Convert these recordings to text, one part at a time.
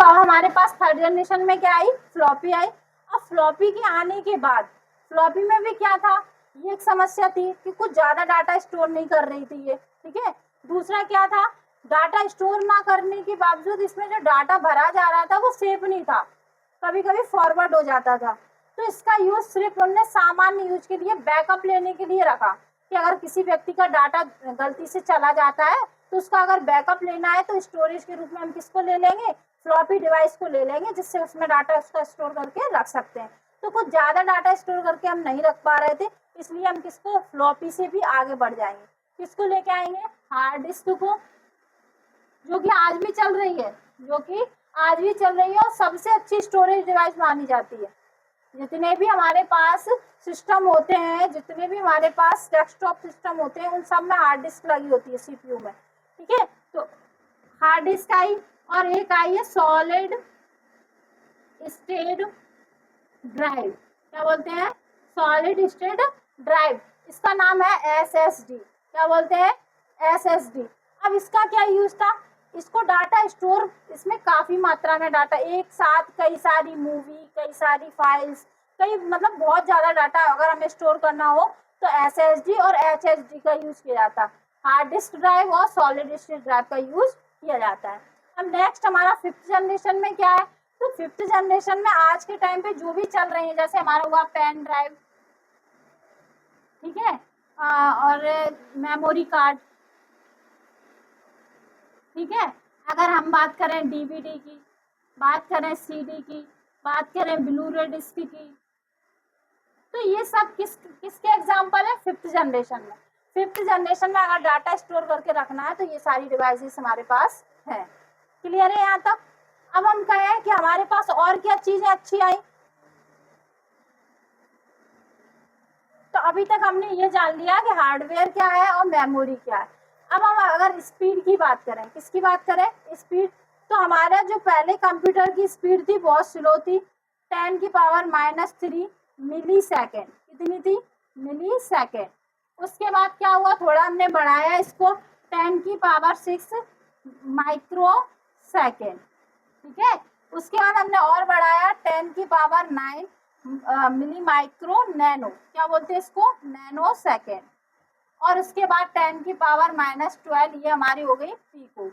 अब हमारे पास third generation में क्या आई, फ्लॉपी आई। अब फ्लॉपी के आने के बाद फ्लॉपी में भी क्या था, ये एक समस्या थी कि कुछ ज्यादा डाटा स्टोर नहीं कर रही थी ये, ठीक है। दूसरा क्या था, डाटा स्टोर ना करने के बावजूद इसमें जो डाटा भरा जा रहा था वो सेफ नहीं था, कभी कभी फॉरवर्ड हो जाता था। तो इसका यूज सिर्फ उन्होंने सामान्य यूज के लिए, बैकअप लेने के लिए रखा कि अगर किसी व्यक्ति का डाटा गलती से चला जाता है तो उसका अगर बैकअप लेना है तो स्टोरेज के रूप में हम किसको ले लेंगे, फ्लॉपी डिवाइस को ले लेंगे, जिससे उसमें डाटा उसका स्टोर करके रख सकते हैं। तो कुछ ज्यादा डाटा स्टोर करके हम नहीं रख पा रहे थे, इसलिए हम किसको, फ्लॉपी से भी आगे बढ़ जाएंगे। किसको लेके आएंगे, हार्ड डिस्क को, जो कि आज भी चल रही है, जो कि आज भी चल रही है और सबसे अच्छी स्टोरेज डिवाइस मानी जाती है। जितने भी हमारे पास सिस्टम होते हैं, जितने भी हमारे पास डेस्कटॉप सिस्टम होते हैं, उन सब में हार्ड डिस्क लगी होती है सीपीयू में, ठीक है। तो हार्ड डिस्क आई और एक आई है सॉलिड स्टेट ड्राइव। क्या बोलते हैं, सॉलिड स्टेट ड्राइव, इसका नाम है एसएसडी। क्या बोलते हैं, एसएसडी। अब इसका क्या यूज था, इसको डाटा स्टोर, इसमें काफी मात्रा में डाटा, एक साथ कई सारी मूवी, कई सारी फाइल्स, कई मतलब बहुत ज्यादा डाटा अगर हमें स्टोर करना हो तो एसएसडी और एचएसडी का यूज किया जाता है। हार्ड डिस्क ड्राइव और सॉलिड स्टेट ड्राइव का यूज किया जाता है। अब नेक्स्ट हमारा फिफ्थ जनरेशन में क्या है, तो फिफ्थ जनरेशन में आज के टाइम पे जो भी चल रहे हैं, जैसे हमारा हुआ पेन ड्राइव, ठीक है, और मेमोरी कार्ड, ठीक है। अगर हम बात करें डीवीडी की, बात करें सीडी की, बात करें ब्लू रे डिस्क की, तो ये सब किसके एग्जांपल है, फिफ्थ जनरेशन में। फिफ्थ जनरेशन में अगर डाटा स्टोर करके रखना है तो ये सारी डिवाइसेस हमारे पास है। क्लियर है यहाँ तक। अब हम कहें कि हमारे पास और क्या चीजें अच्छी आई, तो अभी तक हमने ये जान लिया कि हार्डवेयर क्या है और मेमोरी क्या है। अब हम अगर स्पीड की बात करें, किसकी बात करें, स्पीड, तो हमारा जो पहले कंप्यूटर की स्पीड थी बहुत स्लो थी, 10⁻³ मिली सेकेंड। कितनी थी, मिली सेकेंड। उसके बाद क्या हुआ, थोड़ा हमने बढ़ाया इसको, 10⁻6 माइक्रो सेकेंड, ठीक है। उसके बाद हमने और बढ़ाया 10⁻9 मिली माइक्रो नैनो, क्या बोलते हैं इसको, नैनो सेकेंड। और उसके बाद 10⁻⁻12 ये हमारी हो गई पीको,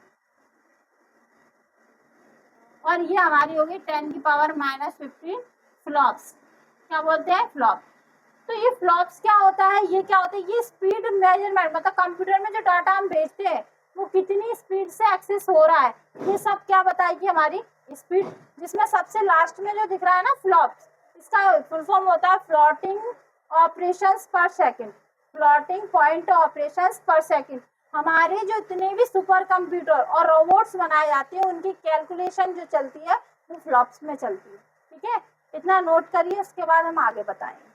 और ये हमारी हो गई 10⁻15 फ्लॉप्स। क्या बोलते हैं, फ्लॉप। तो ये फ्लॉप्स क्या होता है, ये क्या होता है, ये स्पीड मेजरमेंट, मतलब कंप्यूटर में जो डाटा हम भेजते हैं वो कितनी स्पीड से एक्सेस हो रहा है, ये सब क्या बताएगी हमारी स्पीड। जिसमें सबसे लास्ट में जो दिख रहा है ना फ्लॉप्स, इसका फुल फॉर्म होता है फ्लोटिंग ऑपरेशंस पर सेकंड, फ्लोटिंग पॉइंट ऑपरेशंस पर सेकंड। हमारे जो इतने भी सुपर कंप्यूटर और रोबोट्स बनाए जाते हैं उनकी कैलकुलेशन जो चलती है वो फ्लॉप्स में चलती है, ठीक है। इतना नोट करिए, उसके बाद हम आगे बताएंगे।